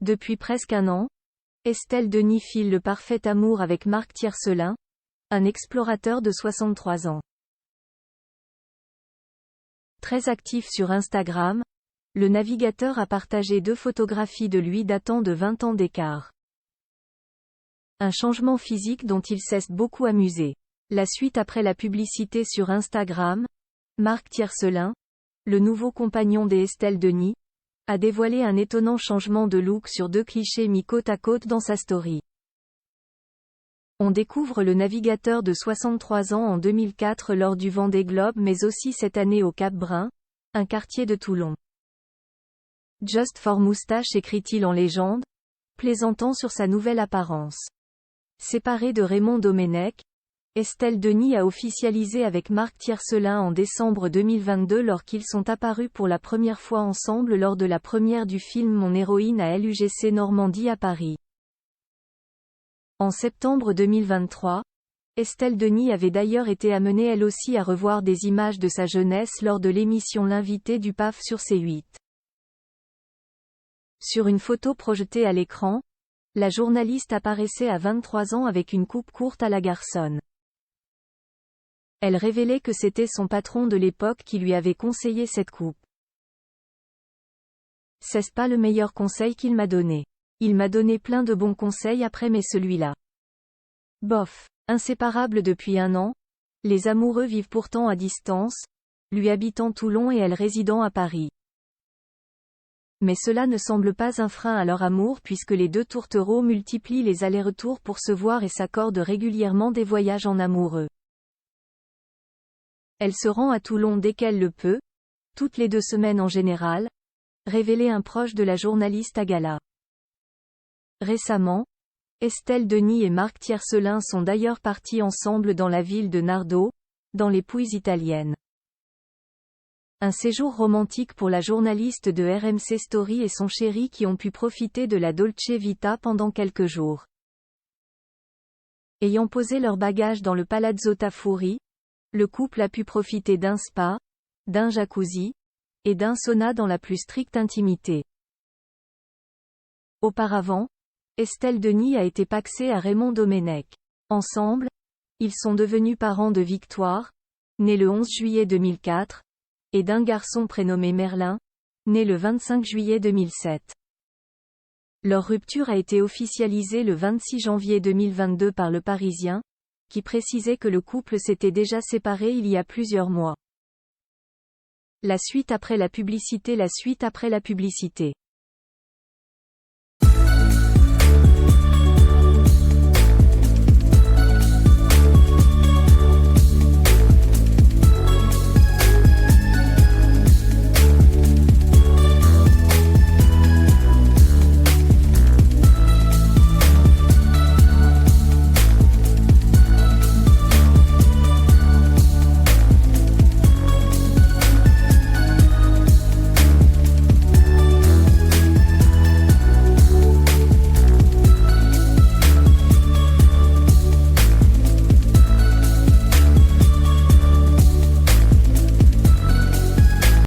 Depuis presque un an, Estelle Denis file le parfait amour avec Marc Tiercelin, un explorateur de 63 ans. Très actif sur Instagram, le navigateur a partagé 2 photographies de lui datant de 20 ans d'écart. Un changement physique dont il s'est beaucoup amusé. La suite après la publicité sur Instagram, Marc Tiercelin, le nouveau compagnon d'Estelle Denis, a dévoilé un étonnant changement de look sur 2 clichés mis côte à côte dans sa story. On découvre le navigateur de 63 ans en 2004 lors du Vendée Globe mais aussi cette année au Cap-Brun, un quartier de Toulon. Just for moustache écrit-il en légende, plaisantant sur sa nouvelle apparence. Séparé de Raymond Domenech, Estelle Denis a officialisé avec Marc Tiercelin en décembre 2022 lorsqu'ils sont apparus pour la première fois ensemble lors de la première du film Mon héroïne à l'UGC Normandie à Paris. En septembre 2023, Estelle Denis avait d'ailleurs été amenée elle aussi à revoir des images de sa jeunesse lors de l'émission L'invité du PAF sur C8. Sur une photo projetée à l'écran, la journaliste apparaissait à 23 ans avec une coupe courte à la garçonne. Elle révélait que c'était son patron de l'époque qui lui avait conseillé cette coupe. C'est pas le meilleur conseil qu'il m'a donné. Il m'a donné plein de bons conseils après mais celui-là. Bof. Inséparables depuis un an, les amoureux vivent pourtant à distance, lui habitant Toulon et elle résidant à Paris. Mais cela ne semble pas un frein à leur amour puisque les 2 tourtereaux multiplient les allers-retours pour se voir et s'accordent régulièrement des voyages en amoureux. Elle se rend à Toulon dès qu'elle le peut, toutes les 2 semaines en général, révélait un proche de la journaliste à Gala. Récemment, Estelle Denis et Marc Tiercelin sont d'ailleurs partis ensemble dans la ville de Nardò, dans les Pouilles italiennes. Un séjour romantique pour la journaliste de RMC Story et son chéri qui ont pu profiter de la Dolce Vita pendant quelques jours. Ayant posé leurs bagages dans le Palazzo Tafuri, le couple a pu profiter d'un spa, d'un jacuzzi, et d'un sauna dans la plus stricte intimité. Auparavant, Estelle Denis a été pacsée à Raymond Domenech. Ensemble, ils sont devenus parents de Victoire, née le 11 juillet 2004, et d'un garçon prénommé Merlin, né le 25 juillet 2007. Leur rupture a été officialisée le 26 janvier 2022 par Le Parisien, qui précisait que le couple s'était déjà séparé il y a plusieurs mois. La suite après la publicité.